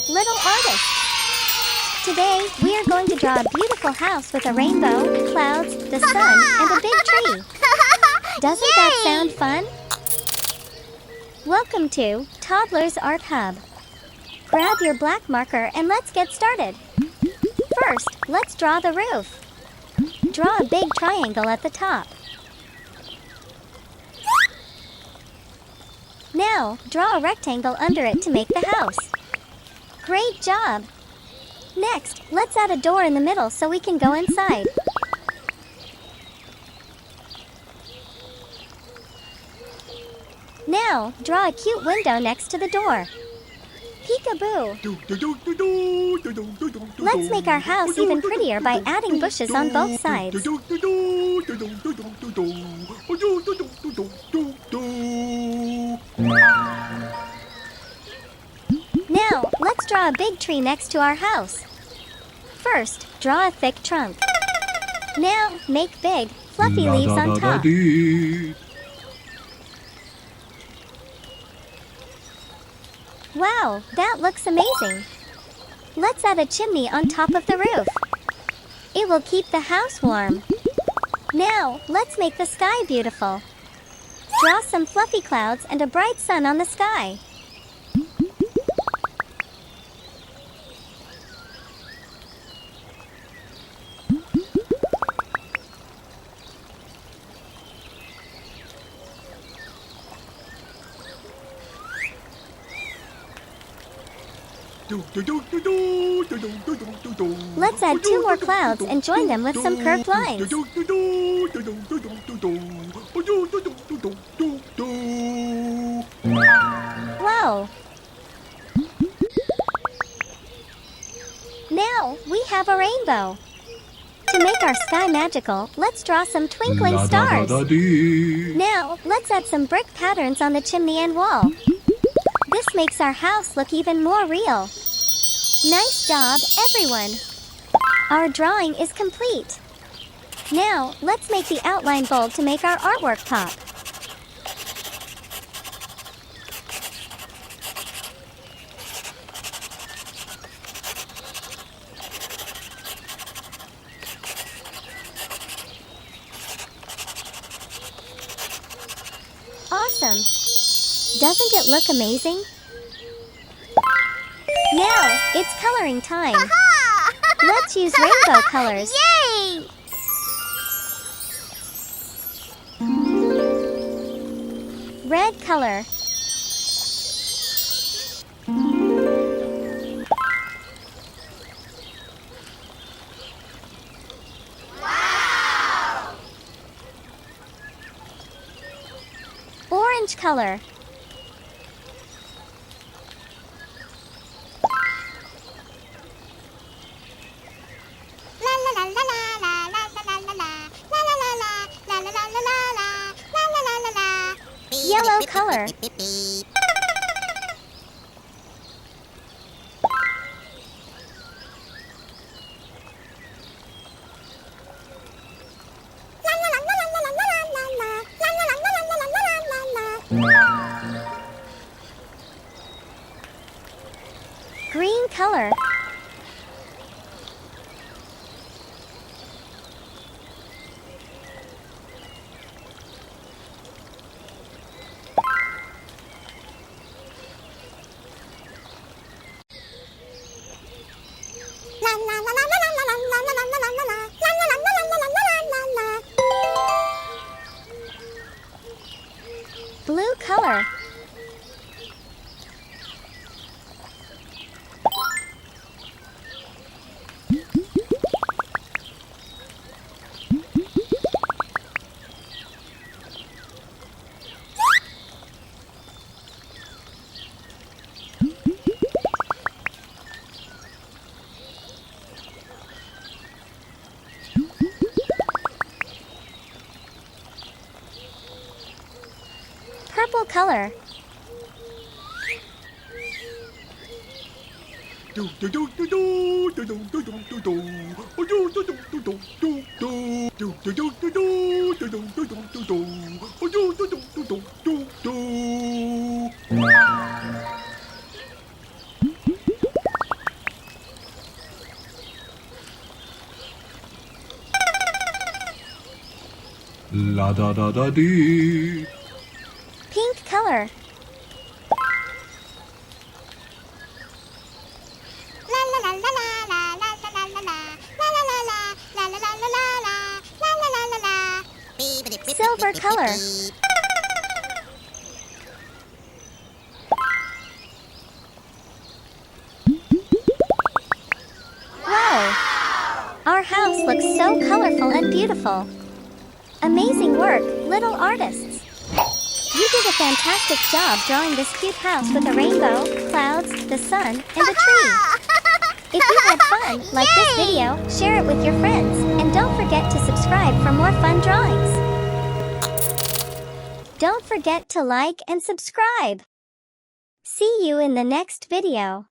little artists. Today, we are going to draw a beautiful house with a rainbow, clouds, the sun, and a big tree. Doesn't that sound fun? Welcome to Toddlers Art Hub. Grab your black marker and let's get started. First, let's draw the roof. Draw a big triangle at the top. Now, draw a rectangle under it to make the house. Great job! Next, let's add a door in the middle so we can go inside. Now, draw a cute window next to the door. Peekaboo! Let's make our house even prettier by adding bushes on both sides. Now, let's draw a big tree next to our house. First, draw a thick trunk. Now, make big, fluffy leaves on top. Wow, that looks amazing! Let's add a chimney on top of the roof. It will keep the house warm. Now, let's make the sky beautiful. Draw some fluffy clouds and a bright sun on the sky. Let's add 2 more clouds and join them with some curved lines. Wow! Now, we have a rainbow. To make our sky magical, let's draw some twinkling stars. Now, let's add some brick patterns on the chimney and wall. This makes our house look even more real. Nice job, everyone! Our drawing is complete. Now, let's make the outline bold to make our artwork pop. Awesome! Doesn't it look amazing? Now, it's coloring time. Let's use rainbow colors. Yay! Red color. Wow! Orange color. Yellow color. Green color. Blue color. Purple color. La da da da dee. Pink color. Silver color. Wow! Our house looks so colorful and beautiful. Amazing work, little artists. You did a fantastic job drawing this cute house with a rainbow, clouds, the sun, and a tree. If you had fun, like this video, share it with your friends, and don't forget to subscribe for more fun drawings. Don't forget to like and subscribe. See you in the next video.